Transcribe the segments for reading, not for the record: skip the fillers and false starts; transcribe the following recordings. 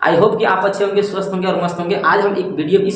I hope कि आप अच्छे होंगे, स्वस्थ होंगे और मस्त होंगे। आज हम इस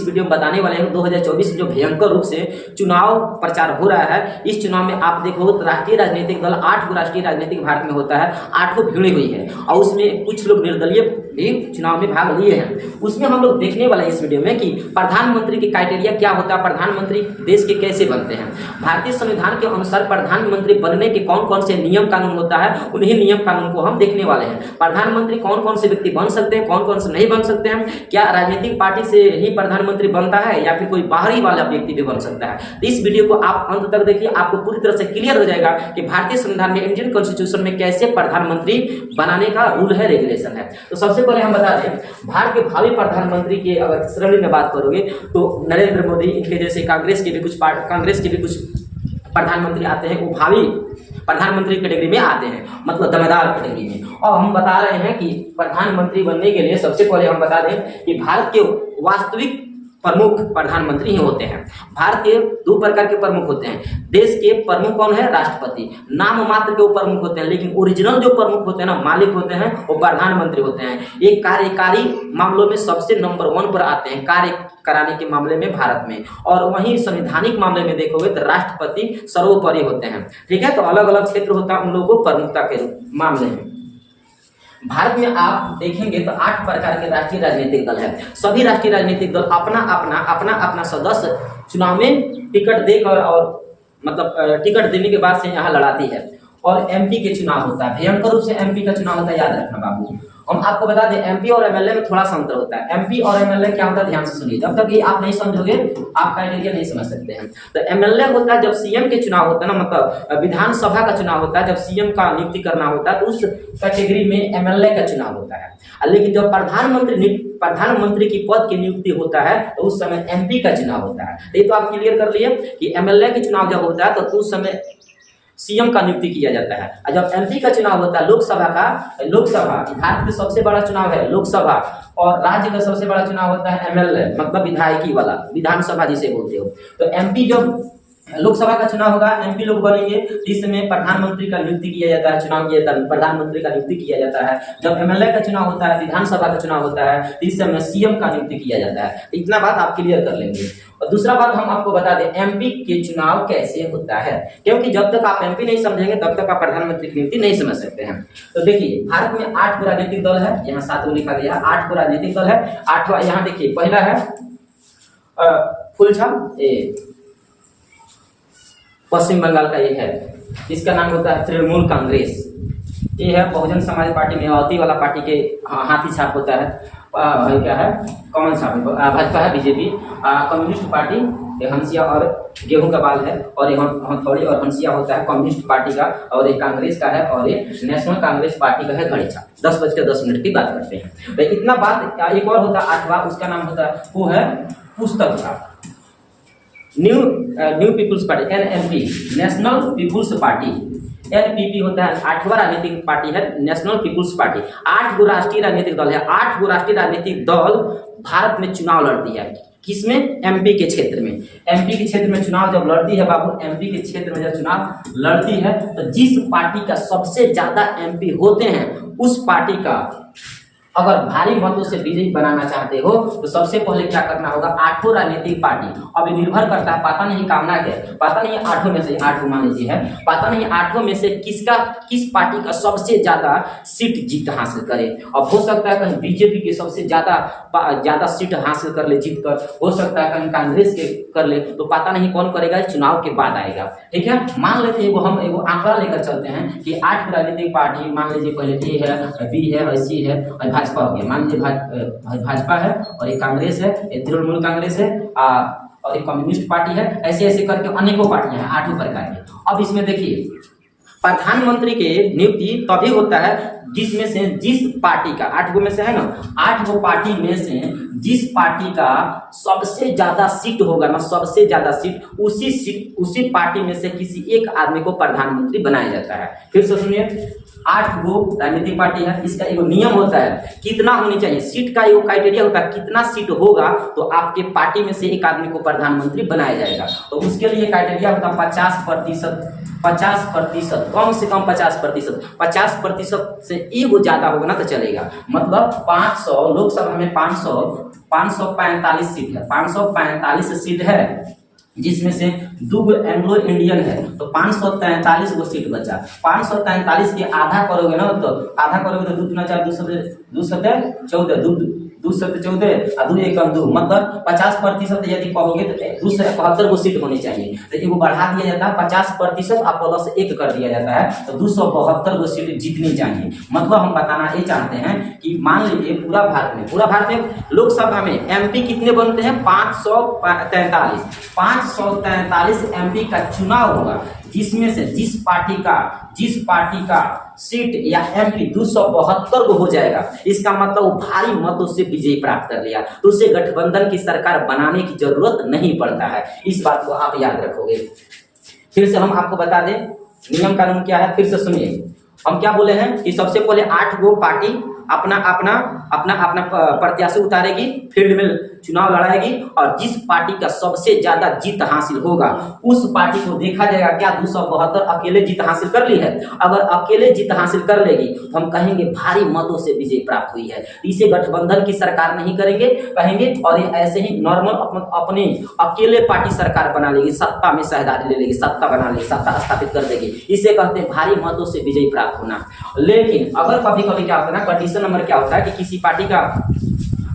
वीडियो में बताने वाले हैं 2024 जो भयंकर रूप से चुनाव प्रचार हो रहा है। इस चुनाव में आप देखो राष्ट्रीय राजनीतिक दल 8 राष्ट्रीय राजनीतिक भारत में होता है, 8 भिड़ी हुई है और उसमें कुछ लोग निर्दलीय भी चुनाव में भाग लिए हैं। उसमें हम लोग देखने वाले हैं इस वीडियो में कि प्रधानमंत्री की क्राइटेरिया क्या होता है, प्रधानमंत्री देश के कैसे बनते हैं। भारतीय संविधान के अनुसार प्रधानमंत्री बनने के कौन कौन से नियम कानून होता है, उन्हीं नियम कानून को हम देखने वाले हैं। प्रधानमंत्री कौन कौन से व्यक्ति बन सकते हैं, कौन कौन से नहीं बन सकते हैं, क्या राजनीतिक पार्टी से ही प्रधानमंत्री बनता है या फिर कोई बाहरी वाला व्यक्ति भी बन सकता है। तो इस वीडियो को आप अंत तक देखिए, आपको पूरी तरह से क्लियर हो जाएगा कि भारतीय संविधान में, इंडियन कॉन्स्टिट्यूशन में कैसे प्रधानमंत्री बनाने का रूल है, रेगुलेशन है। तो सबसे पहले हम बता दें भारत के भावी प्रधानमंत्री की अगर श्रेणी में बात करोगे तो नरेंद्र मोदी, इनके जैसे कांग्रेस के भी कुछ प्रधानमंत्री आते हैं, वो भावी प्रधानमंत्री कैटेगरी में आते हैं, मतलब दमदार कैटेगरी में। और हम बता रहे हैं कि प्रधानमंत्री बनने के लिए सबसे पहले हम बता दें कि भारत के वास्तविक प्रमुख प्रधानमंत्री ही होते हैं। भारत के 2 प्रकार के प्रमुख होते हैं। देश के प्रमुख कौन है? राष्ट्रपति। नाम मात्र के वो प्रमुख होते हैं, लेकिन ओरिजिनल जो प्रमुख होते हैं ना, मालिक होते हैं, वो प्रधानमंत्री होते हैं। ये कार्यकारी मामलों में सबसे नंबर 1 पर आते हैं, कार्य कराने के मामले में भारत में। और वहीं संवैधानिक मामले में देखोगे तो राष्ट्रपति सर्वोपरि होते हैं। ठीक है, तो अलग अलग क्षेत्र होता है उन लोगों को प्रमुखता के मामले में। भारत में आप देखेंगे तो 8 प्रकार के राष्ट्रीय राजनीतिक दल है। सभी राष्ट्रीय राजनीतिक दल अपना सदस्य चुनाव में टिकट देकर और मतलब टिकट देने के बाद से यहाँ लड़ाती है। और एमपी के चुनाव होता है, भयंकर रूप से एमपी का चुनाव होता है, याद रखना बाबू। हम आपको बता दें एमपी और एमएलए में थोड़ा सा अंतर होता है। एमपी और एमएलए क्या होता है, ध्यान से सुनिए, जब तक ये आप नहीं समझोगे आप क्राइटेरिया नहीं समझ सकते हैं। तो एमएलए होता है जब सीएम के चुनाव होता है ना, मतलब विधानसभा का चुनाव होता है, जब सीएम का नियुक्ति करना होता है तो उस कैटेगरी में एमएलए का चुनाव होता है। लेकिन जब प्रधानमंत्री की पद की नियुक्ति होता है तो उस समय एमपी का चुनाव होता है। ये तो आप क्लियर कर लिए कि एमएलए के चुनाव जब होता है तो उस समय सीएम का नियुक्ति किया जाता है। और जब एमपी का चुनाव होता है, लोकसभा भारत का सबसे बड़ा चुनाव है लोकसभा, और राज्य का सबसे बड़ा चुनाव होता है एमएलए, मतलब विधायकी वाला, विधानसभा जिसे बोलते हो। तो एमपी जब लोकसभा का चुनाव होगा, एमपी लोग बनेंगे, इस समय प्रधानमंत्री का नियुक्ति किया जाता है, चुनाव किया जाता है, प्रधानमंत्री का नियुक्ति किया जाता है। जब एमएलए का चुनाव होता है, विधानसभा का चुनाव होता है, इस समय सीएम का नियुक्ति किया जाता है। इतना बात आप क्लियर कर लेंगे। और दूसरा बात हम आपको बता दें एमपी के चुनाव कैसे होता है, क्योंकि जब तक आप एमपी नहीं समझेंगे तब तक आप प्रधानमंत्री की नियुक्ति नहीं समझ सकते हैं। तो देखिए भारत में 8 राजनीतिक दल है, यहाँ 7 लिखा गया है, 8 राजनीतिक दल है। 8वां यहाँ देखिए, पहला है फुलछा, पश्चिम बंगाल का ये है, इसका नाम होता है तृणमूल कांग्रेस। ये है बहुजन समाज पार्टी, मायावती वाला पार्टी के हाथी छाप होता है। क्या है? कमल छाप। भाजपा है बीजेपी। कम्युनिस्ट पार्टी ये हंसिया और गेहूं का बाल है, और ये हथौड़ी और हंसिया होता है कम्युनिस्ट पार्टी का, और ये कांग्रेस का है, और ये नेशनल कांग्रेस पार्टी का है घड़ी छाप। 10:10 की बात करते हैं। तो इतना बात। एक और होता है 8वां, उसका नाम होता है वो है पुस्तक छाप, new people's party, NMP, national people's party. NPP होता है 8वां राजनीतिक पार्टी है, नेशनल पीपुल्स पार्टी। 8 राष्ट्रीय राजनीतिक दल है। 8 राष्ट्रीय राजनीतिक दल भारत में चुनाव लड़ती है। किसमें? एमपी के क्षेत्र में। एमपी के क्षेत्र में चुनाव जब लड़ती है बाबू, एमपी के क्षेत्र में जब चुनाव लड़ती है तो जिस पार्टी का सबसे ज्यादा एमपी होते हैं उस पार्टी का अगर भारी मतों से विजयी बनाना चाहते हो तो सबसे पहले क्या करना होगा, 8 राजनीतिक पार्टी। अब निर्भर करता है, पता नहीं कामना क्या, पता नहीं 8 में से 8 मान लीजिए है, पता नहीं 8 में से किस पार्टी का सबसे ज्यादा सीट जीत हासिल करे। अब हो सकता है कहीं बीजेपी के सबसे ज्यादा सीट हासिल कर ले, जीत कर, हो सकता है कहीं कांग्रेस के कर ले, तो पता नहीं कौन करेगा, चुनाव के बाद आएगा। ठीक है, मान लेते हैं हम एगो आंकड़ा लेकर चलते हैं कि 8 राजनीतिक पार्टी, मान लीजिए पहले ए है, बी है, सी है, और भाजपा हो गया। मान लीजिए भाजपा है, और एक कांग्रेस है, एक तृणमूल कांग्रेस है, और एक कम्युनिस्ट पार्टी है। ऐसे ऐसे करके अनेकों पार्टियां हैं, 8 प्रकार की। अब इसमें देखिए प्रधानमंत्री के नियुक्ति तभी होता है जिसमें से जिस पार्टी का 8 में से है ना, 8 पार्टी में से जिस पार्टी का सबसे ज्यादा सीट होगा ना, सबसे ज्यादा सीट, उसी पार्टी में से किसी एक आदमी को प्रधानमंत्री बनाया जाता है। फिर से सुनिए, 8 राजनीतिक पार्टी है, इसका एक नियम होता है कितना होनी चाहिए, सीट का एक क्राइटेरिया होता है, कितना सीट होगा तो आपके पार्टी में से एक आदमी को प्रधानमंत्री बनाया जाएगा। तो उसके लिए क्राइटेरिया होता है 50%, कम से कम 50%। 50% से एगो ज्यादा होगा ना तो चलेगा। मतलब 500 लोकसभा में 545 सीट है, 545 सीट है, जिसमें से 2 एंग्लो इंडियन है, तो 543 गो सीट बचा। 543 के आधा करोगे ना, तो आधा करोगे तो 2 दूना 4, 214 और 2 एकम 2, मतलब 50% यदि कहोगे तो 271 गो सीट होनी चाहिए, तो एगो बढ़ा दिया जाता है 50% और प्लस 1 कर दिया जाता है, तो 272 गो सीट जीतनी चाहिए। मतलब हम बताना ये चाहते हैं कि मान लीजिए पूरा भारत में लोकसभा में एमपी कितने बनते हैं, 543 एमपी का चुनाव होगा, जिसमें से जिस पार्टी का सीट या एमपी 272 हो जाएगा, इसका मतलब वो भारी मतों से विजय प्राप्त कर लिया, तो उसे गठबंधन की सरकार बनाने की जरूरत नहीं पड़ता है। इस बात को आप याद रखोगे। फिर से हम आपको बता दें नियम कानून क्या है, फिर से सुनिए। हम क्या बोले हैं कि सबसे पहले 8 गो पार्टी अपना प्रत्याशी उतारेगी, फील्ड में चुनाव लड़ाएगी, और जिस पार्टी का सबसे ज्यादा जीत हासिल होगा उस पार्टी को देखा जाएगा क्या 272 अकेले जीत हासिल कर ली है। अगर अकेले जीत हासिल कर लेगी तो हम कहेंगे भारी मतों से विजय प्राप्त हुई है, इसे गठबंधन की सरकार नहीं कहेंगे, और ये ऐसे ही नॉर्मल अपने अकेले पार्टी सरकार बना लेगी, सत्ता में सहदारी ले लेगी, सत्ता बना लेगी, सत्ता स्थापित कर देगी, इसे कहते हैं भारी मतों से विजय प्राप्त होना। लेकिन अगर कभी कभी क्या होता है ना, कंडीशन नंबर क्या होता है कि किसी पार्टी का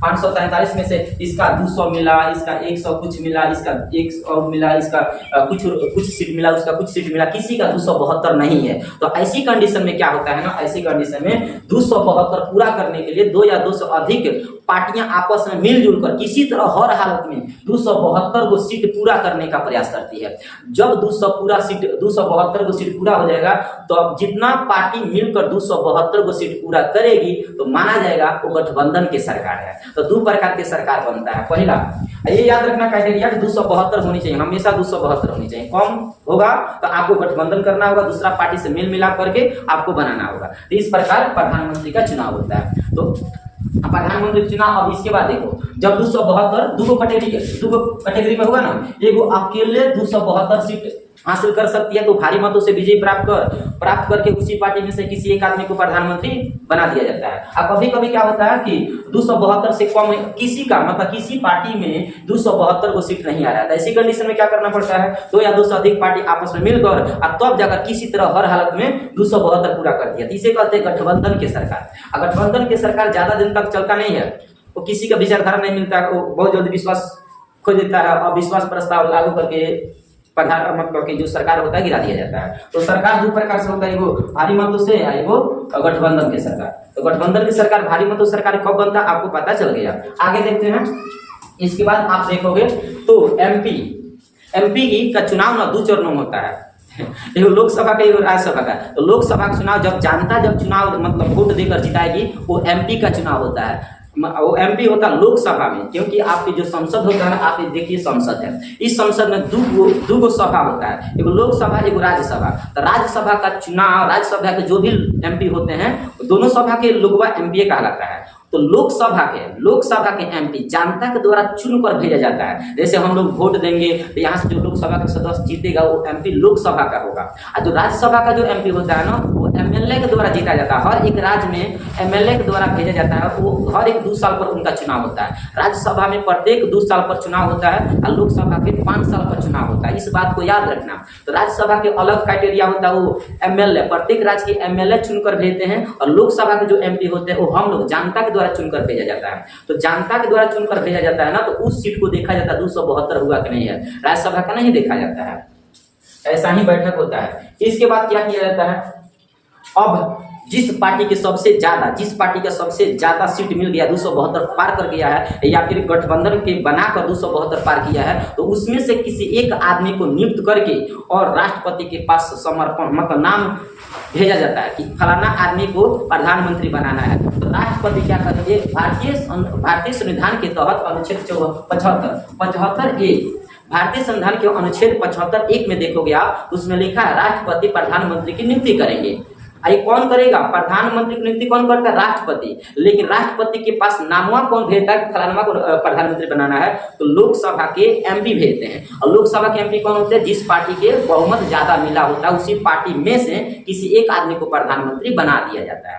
543 में से इसका 200 मिला, इसका 100 कुछ मिला, इसका 100 मिला, इसका कुछ सीट मिला, उसका कुछ सीट मिला, किसी का 272 नहीं है, तो ऐसी कंडीशन में क्या होता है ना, ऐसी कंडीशन में 272 पूरा करने के लिए 2 या 2 से अधिक पार्टियां आपस में मिलजुल कर किसी तरह हर हालत में 272 को सीट पूरा करने का प्रयास करती है। जब 272 को सीट पूरा हो जाएगा, तो अब जितना पार्टी मिलकर 272 को सीट पूरा करेगी तो माना जाएगा वो गठबंधन की सरकार है। तो 2 प्रकार की सरकार बनता है। पहला ये याद रखना क्राइटेरिया 272 होनी चाहिए, हमेशा 272 होनी चाहिए, कम होगा तो आपको गठबंधन करना होगा, दूसरा पार्टी से मेल मिलाप करके आपको बनाना होगा। तो इस प्रकार प्रधानमंत्री का चुनाव होता है। तो प्रधानमंत्री चुनाव, अब इसके बाद देखो, जब 272 दो कैटेगरी में होगा ना, एगो अकेले 272 सीट हासिल कर सकती है, तो भारी मतों से विजय प्राप्त करके उसी पार्टी में से किसी एक आदमी को प्रधानमंत्री बना दिया जाता है। अब कभी कभी क्या होता है कि 272 से कम किसी पार्टी में 272 को सीट नहीं आ रहा था, ऐसी कंडीशन में क्या करना पड़ता है, 2 या 2 से अधिक पार्टी आपस में मिलकर तब जाकर किसी तरह हर हालत में 272 पूरा कर दिया, इसे कहते हैं गठबंधन की सरकार। अगर गठबंधन की सरकार ज्यादा दिन तक चलता नहीं है, तो किसी का विचारधारा नहीं मिलता है, वो बहुत जल्दी विश्वास खो देता है, अविश्वास प्रस्ताव लागू करके मतलब कि जो सरकार होता है गिरा दिया जाता है। तो सरकार 2 प्रकार से होता है, एगो भारी मतों से, एगो गठबंधन की सरकार। तो गठबंधन की सरकार भारी मतों सरकार कब बनता है आपको पता चल गया। आगे देखते हैं। इसके बाद आप देखोगे तो एमपी का चुनाव ना 2 चरणों में होता है, एगो लोकसभा का, एगो राज्यसभा का। तो लोकसभा का चुनाव जब चुनाव मतलब वोट देकर जिताएगी, वो एमपी का चुनाव होता है। वो एमपी होता है लोकसभा में, क्योंकि आपकी जो संसद होता है ना, आप देखिए संसद है, इस संसद में दो गो सभा होता है, एगो लोकसभा एगो राज्यसभा। तो राज्यसभा का चुनाव, राज्यसभा के जो भी एमपी होते हैं दोनों सभा के लोगवा एमपी कहलाता है। तो लोकसभा के एमपी जनता के द्वारा चुनकर भेजा जाता है। जैसे हम लोग वोट देंगे तो यहाँ से जो लोकसभा का सदस्य जीतेगा वो एमपी लोकसभा का होगा, और जो राज्यसभा का जो एमपी होता है ना, वो एमएलए के द्वारा जीता जाता है। हर एक राज्य में एमएलए के द्वारा भेजा जाता है, वो हर एक 2 साल पर उनका चुनाव होता है। राज्यसभा में प्रत्येक 2 साल पर चुनाव होता है, और लोकसभा के 5 साल पर चुनाव होता है। इस बात को याद रखना। तो राज्यसभा के अलग क्राइटेरिया होता है, वो एमएलए, प्रत्येक राज्य के एमएलए चुनकर भेजते हैं, और लोकसभा के जो एमपी होते हैं वो हम लोग जनता के चुनकर भेजा जाता है। तो जनता के द्वारा चुनकर भेजा जाता है ना, तो उस सीट को देखा जाता है 272 हुआ कि नहीं है, राज्यसभा का नहीं देखा जाता है। ऐसा ही बैठक होता है। इसके बाद क्या किया जाता है, अब जिस पार्टी का सबसे ज्यादा सीट मिल गया, 272 पार कर गया है, या फिर गठबंधन के बनाकर 272 पार किया है, तो उसमें से किसी एक आदमी को नियुक्त करके और राष्ट्रपति के पास समर्पण मतलब नाम भेजा जाता है कि फलाना आदमी को प्रधानमंत्री बनाना है। तो राष्ट्रपति क्या करेंगे, भारतीय संविधान के तहत अनुच्छेद 75(1) भारतीय संविधान के अनुच्छेद 75(1) में देखोगे आप, उसमें लिखा है राष्ट्रपति प्रधानमंत्री की नियुक्ति करेंगे। आई कौन करेगा, प्रधानमंत्री की नियुक्ति कौन करता है, राष्ट्रपति। लेकिन राष्ट्रपति के पास नामवा कौन भेजता है, फलाना को प्रधानमंत्री बनाना है, तो लोकसभा के एमपी भेजते हैं। और लोकसभा के एमपी कौन होते हैं, जिस पार्टी के बहुमत ज्यादा मिला होता है उसी पार्टी में से किसी एक आदमी को प्रधानमंत्री बना दिया जाता है।